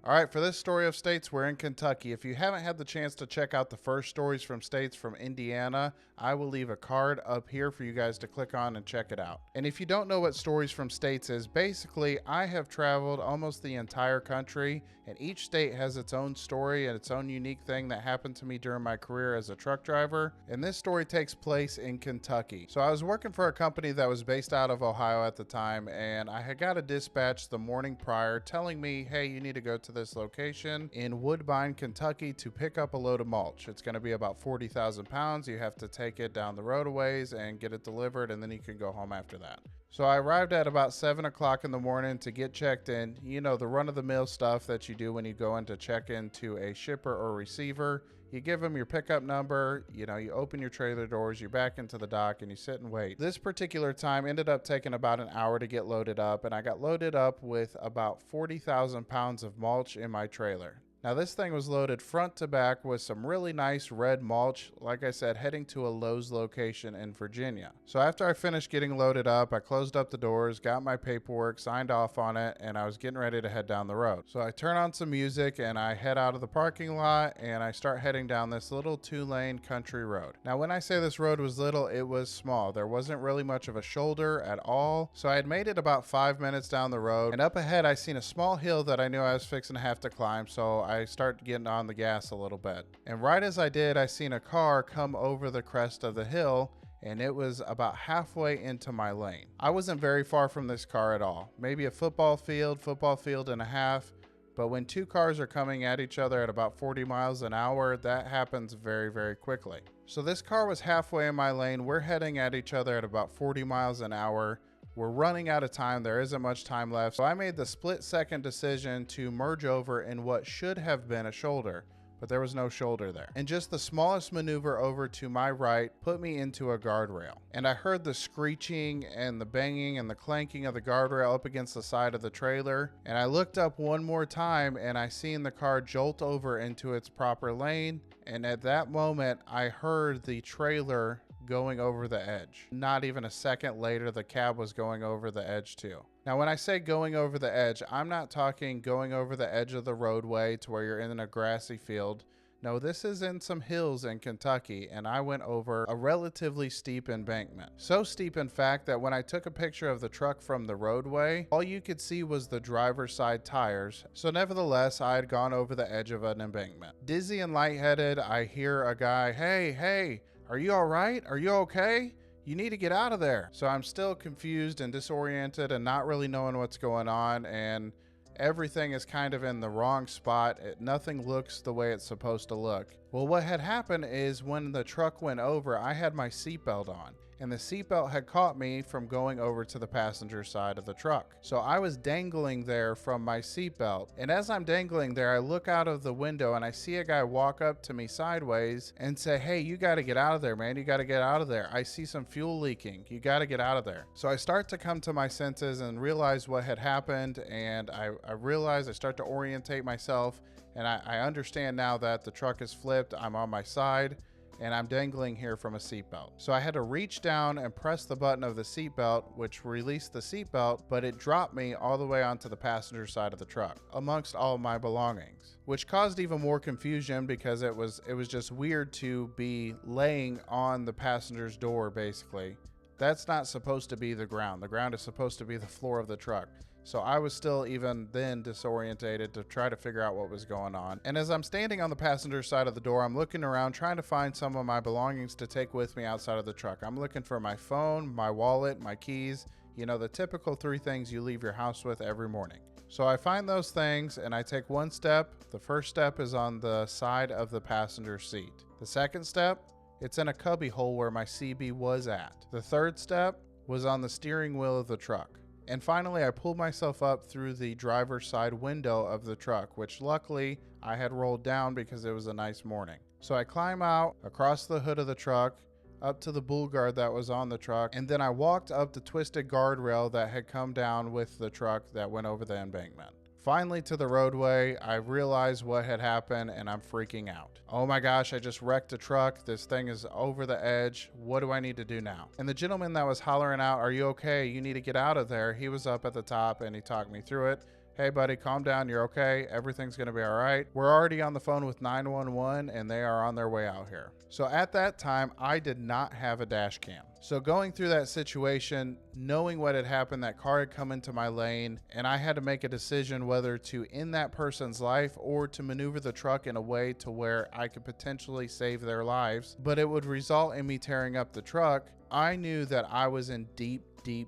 All right, for this story of states, we're in Kentucky. If you haven't had the chance to check out the first stories from states from Indiana, I will leave a card up here for you guys to click on and check it out. And if you don't know what stories from states is, basically I have traveled almost the entire country, and each state has its own story and its own unique thing that happened to me during my career as a truck driver. And this story takes place in Kentucky. So I was working for a company that was based out of Ohio at the time, and I had got a dispatch the morning prior telling me, hey, you need to go to this location in Woodbine, Kentucky to pick up a load of mulch. It's going to be about 40,000 pounds. You have to take it down the roadways and get it delivered, and then you can go home after that. So I arrived at about 7 o'clock in the morning to get checked in. You know, the run-of-the-mill stuff that you do when you go in to check into a shipper or receiver. You give them your pickup number, you know, you open your trailer doors, you back into the dock, and you sit and wait. This particular time ended up taking about an hour to get loaded up, and I got loaded up with about 40,000 pounds of mulch in my trailer. Now this thing was loaded front to back with some really nice red mulch, like I said, heading to a Lowe's location in Virginia. So after I finished getting loaded up, I closed up the doors, got my paperwork, signed off on it, and I was getting ready to head down the road. So I turn on some music and I head out of the parking lot and I start heading down this little 2-lane country road. Now when I say this road was little, it was small. There wasn't really much of a shoulder at all. So I had made it about 5 minutes down the road, and up ahead I seen a small hill that I knew I was fixing to have to climb, so I start getting on the gas a little bit. And right as I did, I seen a car come over the crest of the hill, and it was about halfway into my lane. I wasn't very far from this car at all. Maybe a football field and a half. But when two cars are coming at each other at about 40 miles an hour, that happens very, very quickly. So this car was halfway in my lane. We're heading at each other at about 40 miles an hour. We're running out of time. There isn't much time left. So I made the split-second decision to merge over in what should have been a shoulder, but there was no shoulder there. And just the smallest maneuver over to my right put me into a guardrail. And I heard the screeching and the banging and the clanking of the guardrail up against the side of the trailer. And I looked up one more time and I seen the car jolt over into its proper lane. And at that moment, I heard the trailer going over the edge. Not even a second later, the cab was going over the edge too. Now, when I say going over the edge, I'm not talking going over the edge of the roadway to where you're in a grassy field. No, this is in some hills in Kentucky, and I went over a relatively steep embankment. So steep, in fact, that when I took a picture of the truck from the roadway, all you could see was the driver's side tires. So nevertheless, I had gone over the edge of an embankment. Dizzy and lightheaded, I hear a guy, hey, are you all right? Are you okay? You need to get out of there. So I'm still confused and disoriented and not really knowing what's going on, and everything is kind of in the wrong spot. Nothing looks the way it's supposed to look. Well, what had happened is when the truck went over, I had my seatbelt on, and the seatbelt had caught me from going over to the passenger side of the truck. So I was dangling there from my seatbelt. And as I'm dangling there, I look out of the window and I see a guy walk up to me sideways and say, hey, you got to get out of there, man. You got to get out of there. I see some fuel leaking. You got to get out of there. So I start to come to my senses and realize what had happened. And I realize, I start to orientate myself, and I understand now that the truck is flipped. I'm on my side, and I'm dangling here from a seatbelt. So I had to reach down and press the button of the seatbelt, which released the seatbelt, but it dropped me all the way onto the passenger side of the truck, amongst all my belongings, which caused even more confusion because it was just weird to be laying on the passenger's door, basically. That's not supposed to be the ground. The ground is supposed to be the floor of the truck. So I was still even then disorientated to try to figure out what was going on. And as I'm standing on the passenger side of the door, I'm looking around trying to find some of my belongings to take with me outside of the truck. I'm looking for my phone, my wallet, my keys, you know, the typical 3 things you leave your house with every morning. So I find those things and I take one step. The first step is on the side of the passenger seat. The second step, it's in a cubby hole where my CB was at. The third step was on the steering wheel of the truck. And finally, I pulled myself up through the driver's side window of the truck, which luckily I had rolled down because it was a nice morning. So I climb out across the hood of the truck, up to the bull guard that was on the truck, and then I walked up the twisted guardrail that had come down with the truck that went over the embankment. Finally to the roadway, I realized what had happened and I'm freaking out. Oh my gosh, I just wrecked a truck. This thing is over the edge. What do I need to do now? And the gentleman that was hollering out, are you okay? You need to get out of there. He was up at the top and he talked me through it. hey buddy, calm down, you're okay, everything's gonna be all right. We're already on the phone with 911 and they are on their way out here. So at that time, I did not have a dash cam. So going through that situation, knowing what had happened, that car had come into my lane, and I had to make a decision whether to end that person's life or to maneuver the truck in a way to where I could potentially save their lives, but it would result in me tearing up the truck. I knew that I was in deep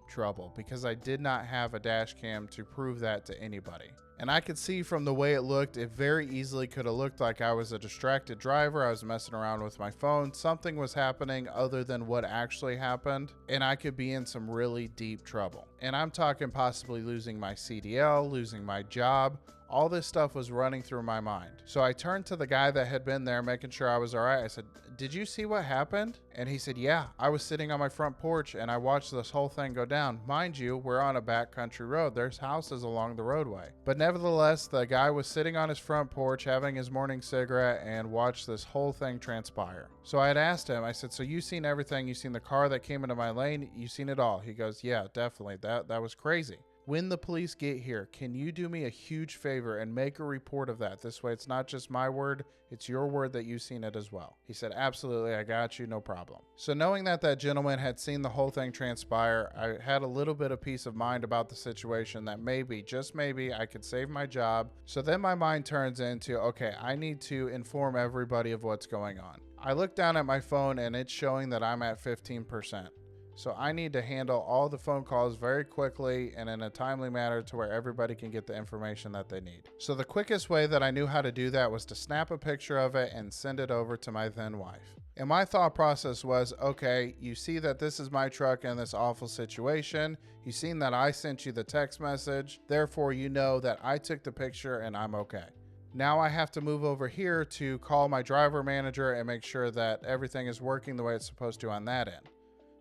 trouble because I did not have a dash cam to prove that to anybody. And I could see from the way it looked, it very easily could have looked like I was a distracted driver. I was messing around with my phone. Something was happening other than what actually happened, and I could be in some really deep trouble. And I'm talking possibly losing my CDL, losing my job. All this stuff was running through my mind. So I turned to the guy that had been there, making sure I was all right. I said, did you see what happened? And he said, yeah, I was sitting on my front porch and I watched this whole thing go down. Mind you, we're on a backcountry road. There's houses along the roadway. But nevertheless, the guy was sitting on his front porch having his morning cigarette and watched this whole thing transpire. So I had asked him, I said, so you seen everything? You seen the car that came into my lane? You seen it all? He goes, yeah, definitely. That was crazy. When the police get here, can you do me a huge favor and make a report of that? This way it's not just my word, it's your word that you've seen it as well. He said, absolutely, I got you, no problem. So knowing that that gentleman had seen the whole thing transpire, I had a little bit of peace of mind about the situation that maybe, just maybe, I could save my job. So then my mind turns into, okay, I need to inform everybody of what's going on. I look down at my phone and it's showing that I'm at 15%. So I need to handle all the phone calls very quickly and in a timely manner to where everybody can get the information that they need. So the quickest way that I knew how to do that was to snap a picture of it and send it over to my then wife. And my thought process was, okay, you see that this is my truck in this awful situation. You've seen that I sent you the text message. Therefore, you know that I took the picture and I'm okay. Now I have to move over here to call my driver manager and make sure that everything is working the way it's supposed to on that end.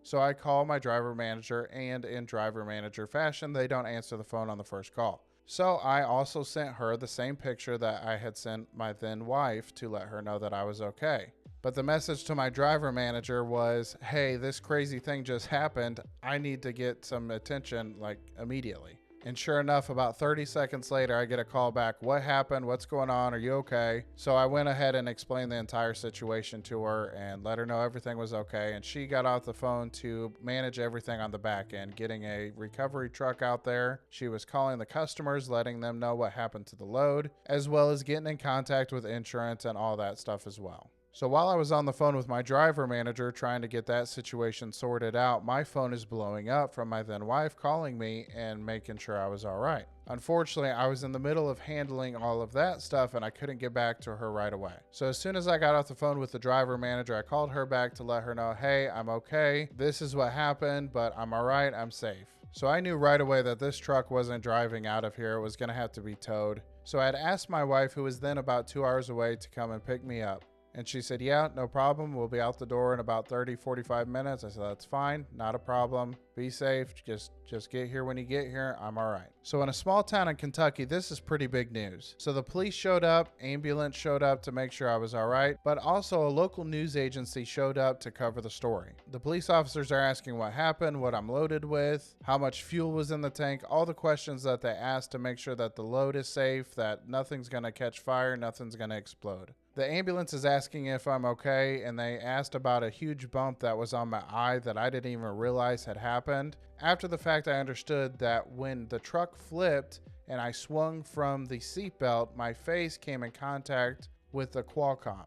So I call my driver manager, and in driver manager fashion, they don't answer the phone on the first call. So I also sent her the same picture that I had sent my then wife to let her know that I was okay. But the message to my driver manager was, hey, this crazy thing just happened. I need to get some attention like immediately. And sure enough, about 30 seconds later, I get a call back. What happened? What's going on? Are you okay? So I went ahead and explained the entire situation to her and let her know everything was okay. And she got off the phone to manage everything on the back end, getting a recovery truck out there. She was calling the customers, letting them know what happened to the load, as well as getting in contact with insurance and all that stuff as well. So while I was on the phone with my driver manager trying to get that situation sorted out, my phone is blowing up from my then wife calling me and making sure I was all right. Unfortunately, I was in the middle of handling all of that stuff and I couldn't get back to her right away. So as soon as I got off the phone with the driver manager, I called her back to let her know, hey, I'm okay. This is what happened, but I'm all right. I'm safe. So I knew right away that this truck wasn't driving out of here. It was going to have to be towed. So I had asked my wife, who was then about 2 hours away, to come and pick me up. And she said, yeah, no problem. We'll be out the door in about 30, 45 minutes. I said, that's fine. Not a problem. Be safe. Just get here when you get here. I'm all right. So in a small town in Kentucky, this is pretty big news. So the police showed up, ambulance showed up to make sure I was all right, but also a local news agency showed up to cover the story. The police officers are asking what happened, what I'm loaded with, how much fuel was in the tank, all the questions that they asked to make sure that the load is safe, that nothing's going to catch fire, nothing's going to explode. The ambulance is asking if I'm okay, and they asked about a huge bump that was on my eye that I didn't even realize had happened. After the fact, I understood that when the truck flipped and I swung from the seatbelt, my face came in contact with the Qualcomm.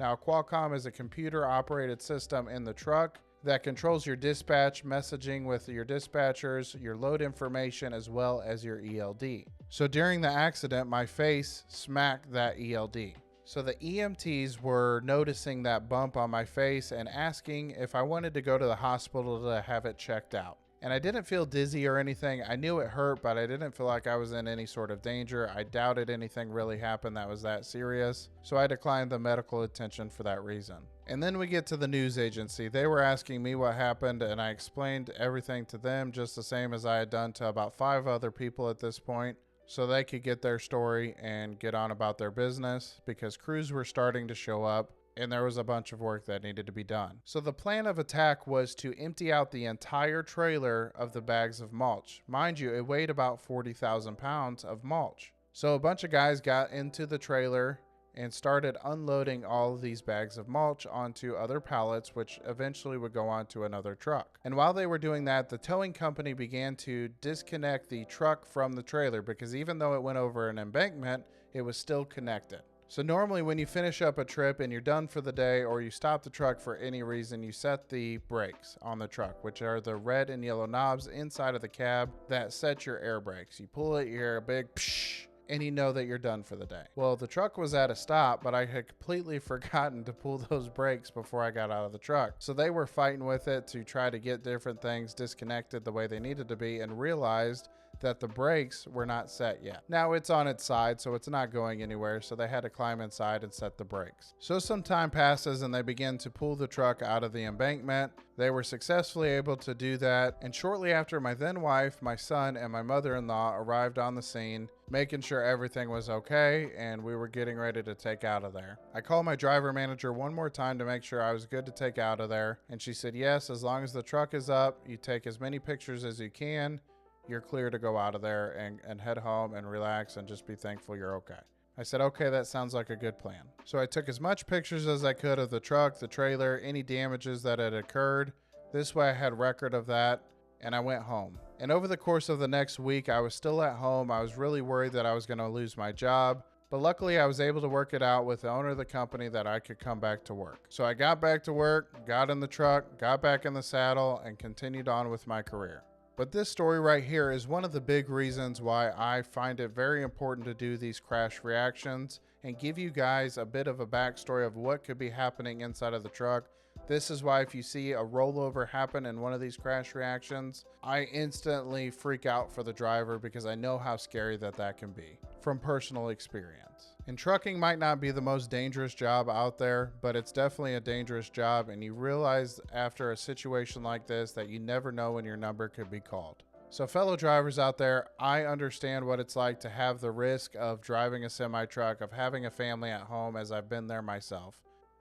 Now, Qualcomm is a computer-operated system in the truck that controls your dispatch messaging with your dispatchers, your load information, as well as your ELD. So during the accident, my face smacked that ELD. So the EMTs were noticing that bump on my face and asking if I wanted to go to the hospital to have it checked out. And I didn't feel dizzy or anything. I knew it hurt, but I didn't feel like I was in any sort of danger. I doubted anything really happened that was that serious. So I declined the medical attention for that reason. And then we get to the news agency. They were asking me what happened, and I explained everything to them just the same as I had done to about 5 other people at this point, so they could get their story and get on about their business, because crews were starting to show up. and there was a bunch of work that needed to be done. So the plan of attack was to empty out the entire trailer of the bags of mulch. Mind you, it weighed about 40,000 pounds of mulch. So a bunch of guys got into the trailer and started unloading all of these bags of mulch onto other pallets, which eventually would go onto another truck. And while they were doing that, the towing company began to disconnect the truck from the trailer, because even though it went over an embankment, it was still connected. So normally when you finish up a trip and you're done for the day, or you stop the truck for any reason, you set the brakes on the truck, which are the red and yellow knobs inside of the cab that set your air brakes. You pull it, you hear a big psh, and you know that you're done for the day. Well, the truck was at a stop, but I had completely forgotten to pull those brakes before I got out of the truck. So they were fighting with it to try to get different things disconnected the way they needed to be, and realized that the brakes were not set yet. Now it's on its side, so it's not going anywhere, so they had to climb inside and set the brakes. So some time passes and they begin to pull the truck out of the embankment. They were successfully able to do that, and shortly after, my then wife, my son, and my mother-in-law arrived on the scene, making sure everything was okay, and we were getting ready to take out of there. I called my driver manager one more time to make sure I was good to take out of there, and she said yes, as long as the truck is up, you take as many pictures as you can, you're clear to go out of there and head home and relax and just be thankful you're okay. I said, okay, that sounds like a good plan. So I took as much pictures as I could of the truck, the trailer, any damages that had occurred. This way I had record of that, and I went home. And over the course of the next week, I was still at home. I was really worried that I was going to lose my job, but luckily I was able to work it out with the owner of the company that I could come back to work. So I got back to work, got in the truck, got back in the saddle, and continued on with my career. But this story right here is one of the big reasons why I find it very important to do these crash reactions and give you guys a bit of a backstory of what could be happening inside of the truck. This is why if you see a rollover happen in one of these crash reactions, I instantly freak out for the driver, because I know how scary that can be from personal experience. And trucking might not be the most dangerous job out there, but it's definitely a dangerous job, and you realize after a situation like this that you never know when your number could be called. So fellow drivers out there, I understand what it's like to have the risk of driving a semi-truck, of having a family at home, as I've been there myself.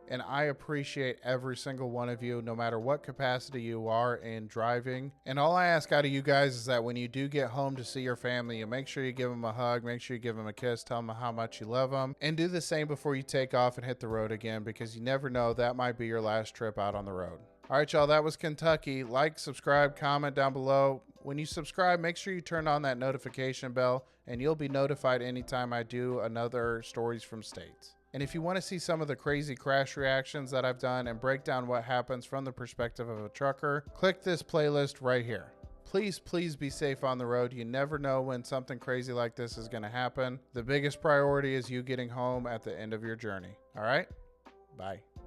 And I appreciate every single one of you, no matter what capacity you are in driving. And all I ask out of you guys is that when you do get home to see your family, you make sure you give them a hug, make sure you give them a kiss, tell them how much you love them, and do the same before you take off and hit the road again, because you never know, that might be your last trip out on the road. All right, y'all, that was Kentucky. Like, subscribe, comment down below. When you subscribe, make sure you turn on that notification bell, and you'll be notified anytime I do another Stories from States. And if you want to see some of the crazy crash reactions that I've done and break down what happens from the perspective of a trucker, click this playlist right here. Please be safe on the road. You never know when something crazy like this is going to happen. The biggest priority is you getting home at the end of your journey. All right? Bye.